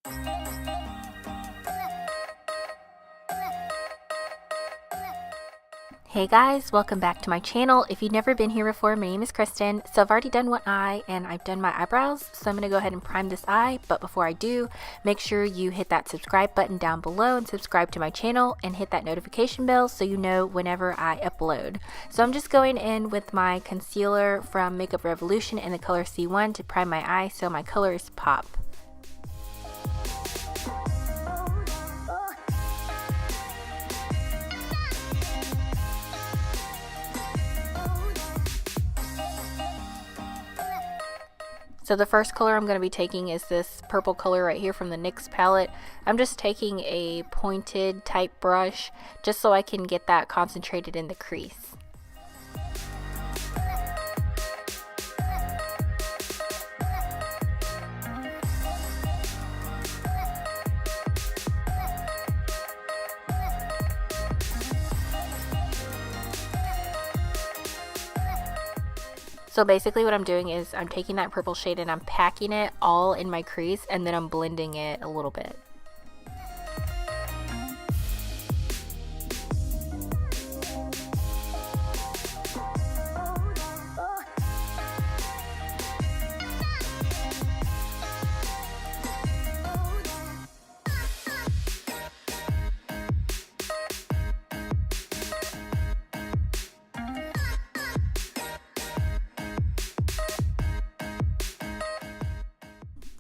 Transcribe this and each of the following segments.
Hey guys, welcome back to my channel. If you've never been here before, my name is Kristen. So I've already done one eye and I've done my eyebrows. So I'm going to go ahead and prime this eye. But before I do, make sure you hit that subscribe button down below and subscribe to my channel and hit that notification bell so you know whenever I upload. So I'm just going in with my concealer from Makeup Revolution in the color C1 to prime my eye so my colors pop. So the first color I'm going to be taking is this purple color right here from the NYX palette. I'm just taking a pointed type brush just so I can get that concentrated in the crease. So basically what I'm doing is I'm taking that purple shade and I'm packing it all in my crease and then I'm blending it a little bit.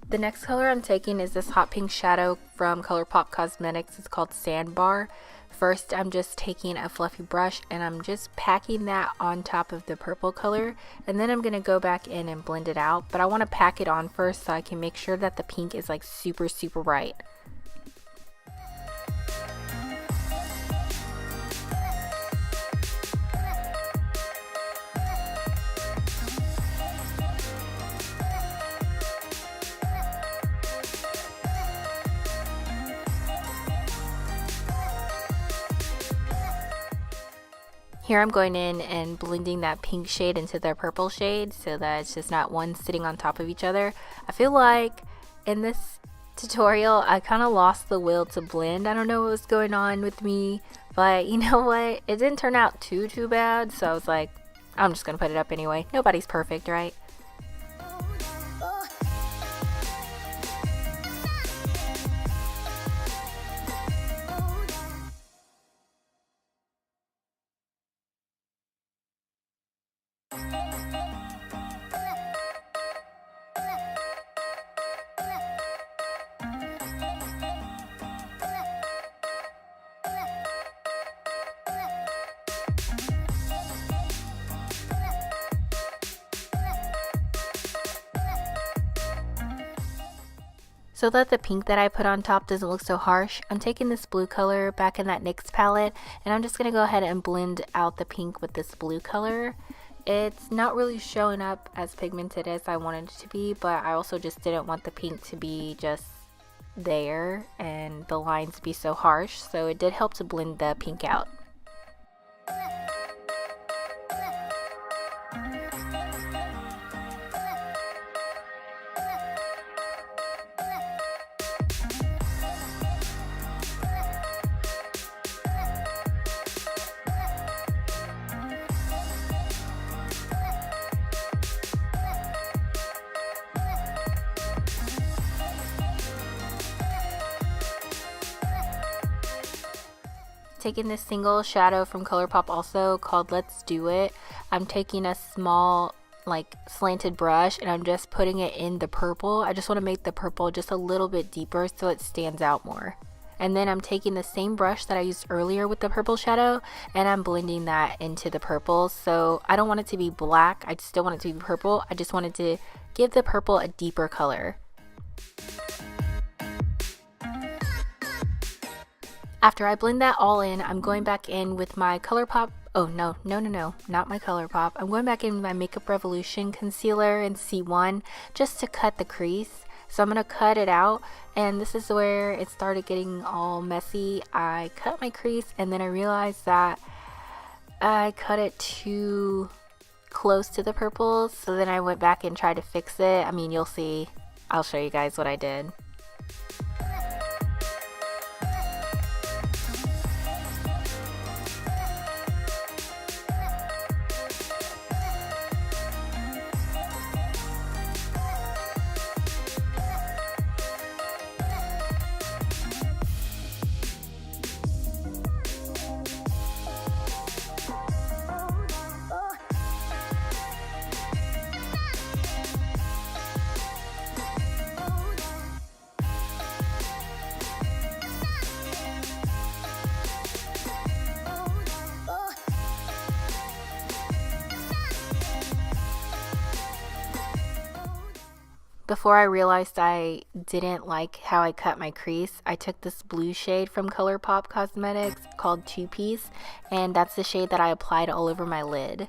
The next color I'm taking is this hot pink shadow from Colourpop Cosmetics. It's called Sandbar. First, I'm just taking a fluffy brush and I'm just packing that on top of the purple color. And then I'm going to go back in and blend it out. But I want to pack it on first so I can make sure that the pink is like super bright. Here I'm going in and blending that pink shade into the purple shade so that it's just not one sitting on top of each other. I feel like in this tutorial I kind of lost the will to blend. I don't know what was going on with me, but you know what? It didn't turn out too bad, so I was like, I'm just gonna put it up anyway. Nobody's perfect, right? So that the pink that I put on top doesn't look so harsh, I'm taking this blue color back in that NYX palette and I'm just going to go ahead and blend out the pink with this blue color. It's not really showing up as pigmented as I wanted it to be, but I also just didn't want the pink to be just there and the lines be so harsh, so it did help to blend the pink out. Taking this single shadow from Colourpop also called Let's Do It. I'm taking a small like slanted brush and I'm just putting it in the purple. I just want to make the purple just a little bit deeper so it stands out more. And then I'm taking the same brush that I used earlier with the purple shadow and I'm blending that into the purple. So I don't want it to be black, I still want it to be purple. I just wanted to give the purple a deeper color. After I blend that all in, I'm going back in with my Colourpop, not my Colourpop. I'm going back in with my Makeup Revolution concealer in C1 just to cut the crease. So I'm going to cut it out, and this is where it started getting all messy. I cut my crease and then I realized that I cut it too close to the purple, so then I went back and tried to fix it. I mean, you'll see. I'll show you guys what I did. Before I realized I didn't like how I cut my crease, I took this blue shade from Colourpop Cosmetics called Two Piece, and that's the shade that I applied all over my lid.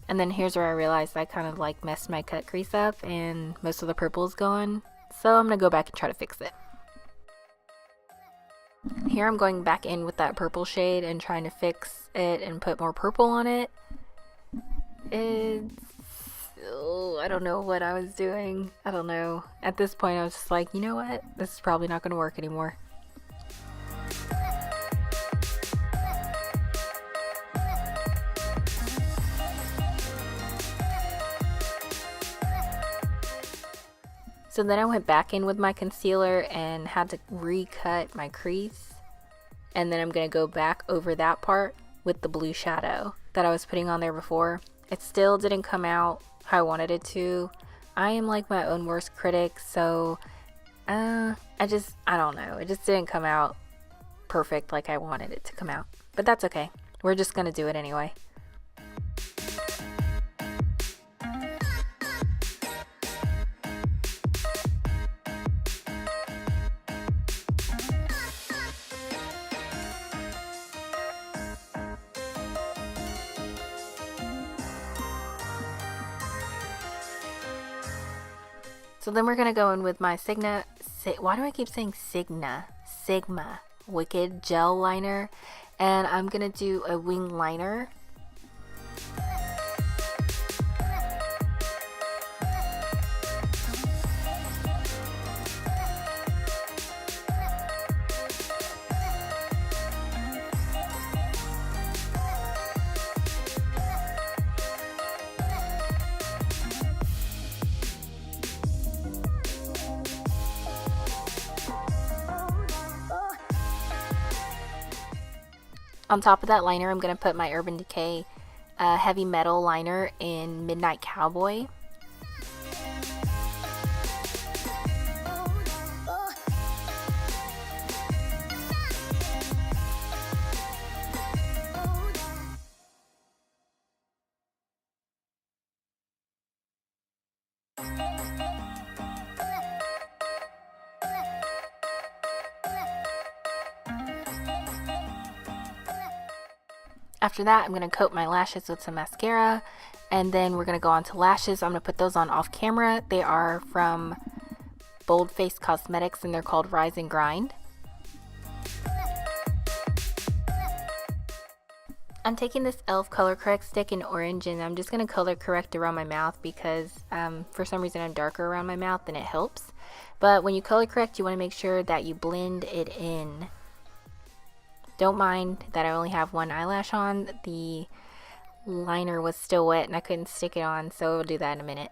And then here's where I realized I kind of like messed my cut crease up and most of the purple is gone. So I'm going to go back and try to fix it. Here I'm going back in with that purple shade and trying to fix it and put more purple on it. I don't know what I was doing. I don't know. At this point I was just like, you know what? This is probably not going to work anymore. So then I went back in with my concealer and had to recut my crease. And then I'm going to go back over that part with the blue shadow that I was putting on there before. It still didn't come out how I wanted it to. I am like my own worst critic, so I don't know. It just didn't come out perfect like I wanted it to come out. But that's okay. We're just going to do it anyway. So then we're going to go in with my Sigma Wicked Gel Liner. And I'm going to do a wing liner. On top of that liner, I'm going to put my Urban Decay Heavy Metal Liner in Midnight Cowboy. After that, I'm going to coat my lashes with some mascara, and then we're going to go on to lashes. I'm going to put those on off camera. They are from Bold Face Cosmetics, and they're called Rise and Grind. I'm taking this e.l.f. color correct stick in orange, and I'm just going to color correct around my mouth because for some reason I'm darker around my mouth and it helps. But when you color correct, you want to make sure that you blend it in. Don't mind that I only have one eyelash on. The liner was still wet and I couldn't stick it on, so we'll do that in a minute.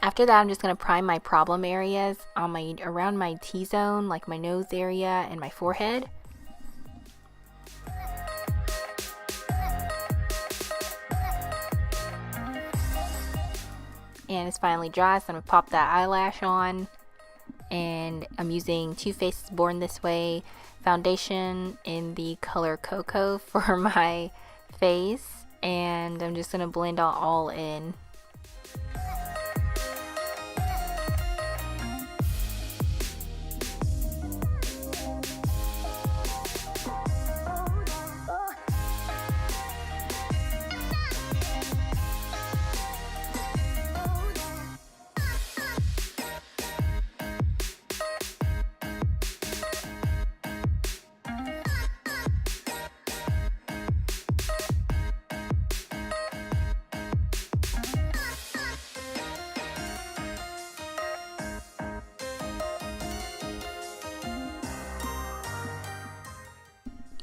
After that, I'm just going to prime my problem areas on around my T-zone, like my nose area and my forehead. And it's finally dry, so I'm going to pop that eyelash on. And I'm using Too Faced's Born This Way foundation in the color Cocoa for my face, and I'm just going to blend it all in.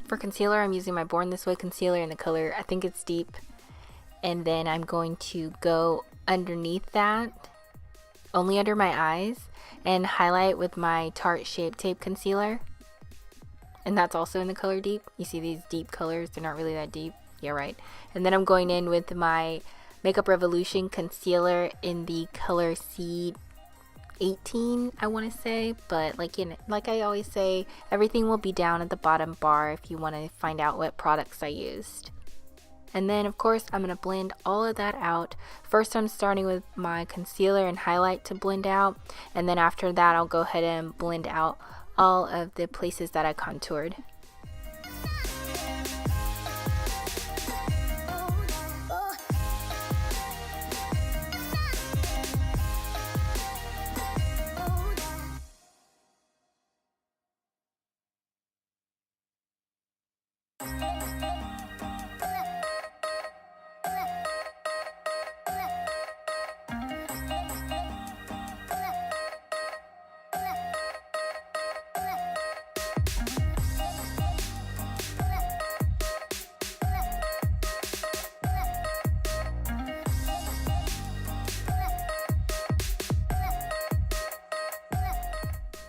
For concealer, I'm using my Born This Way concealer in the color, I think it's Deep. And then I'm going to go underneath that, only under my eyes, and highlight with my Tarte Shape Tape concealer. And that's also in the color Deep. You see these deep colors, they're not really that deep. Yeah, right. And then I'm going in with my Makeup Revolution concealer in the color C18, I want to say. But like I always say, everything will be down at the bottom bar if you want to find out what products I used. And then of course I'm going to blend all of that out. First I'm starting with my concealer and highlight to blend out, and then after that I'll go ahead and blend out all of the places that I contoured.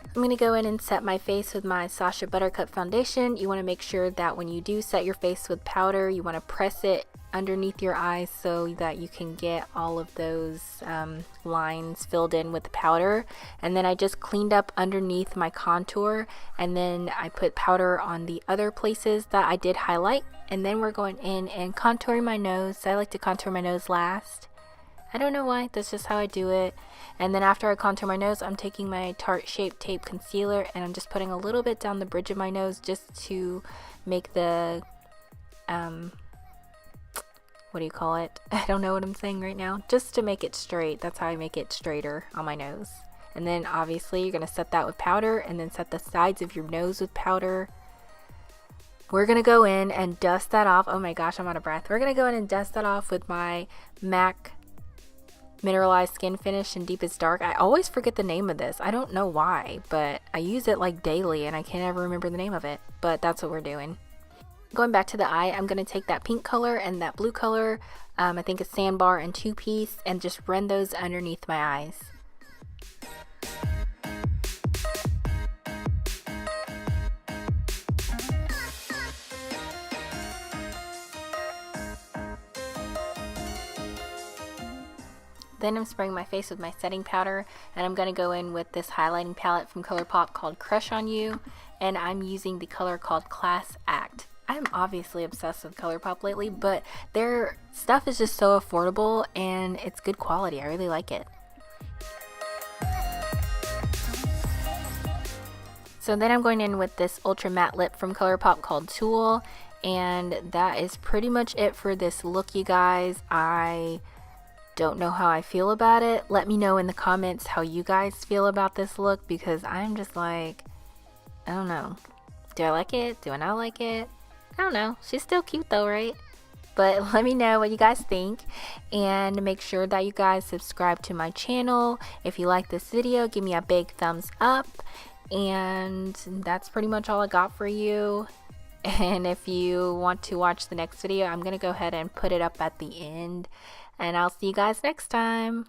I'm going to go in and set my face with my Sasha Buttercup foundation. You want to make sure that when you do set your face with powder, you want to press it underneath your eyes so that you can get all of those lines filled in with the powder. And then I just cleaned up underneath my contour, and then I put powder on the other places that I did highlight. And then we're going in and contouring my nose. I like to contour my nose last. I don't know why, that's just how I do it. And then after I contour my nose, I'm taking my Tarte Shape Tape concealer and I'm just putting a little bit down the bridge of my nose just to make the, what do you call it? I don't know what I'm saying right now. Just to make it straight. That's how I make it straighter on my nose. And then obviously you're going to set that with powder, and then set the sides of your nose with powder. We're going to go in and dust that off. Oh my gosh, I'm out of breath. We're going to go in and dust that off with my MAC mineralized skin finish in Deepest Dark. I always forget the name of this. I don't know why, but I use it like daily and I can't ever remember the name of it. But that's what we're doing. Going back to the eye, I'm going to take that pink color and that blue color, I think it's sandbar and 2-piece, and just run those underneath my eyes. Then I'm spraying my face with my setting powder, and I'm going to go in with this highlighting palette from Colourpop called Crush on You, and I'm using the color called Class Act. I'm obviously obsessed with Colourpop lately, but their stuff is just so affordable and it's good quality. I really like it. So then I'm going in with this ultra matte lip from Colourpop called Tulle, and that is pretty much it for this look, you guys. I don't know how I feel about it. Let me know in the comments how you guys feel about this look, because I'm just like, I don't know. Do I like it? Do I not like it? I don't know. She's still cute though, right? But let me know what you guys think, and make sure that you guys subscribe to my channel. If you like this video, give me a big thumbs up, and that's pretty much all I got for you. And if you want to watch the next video, I'm gonna go ahead and put it up at the end, and I'll see you guys next time.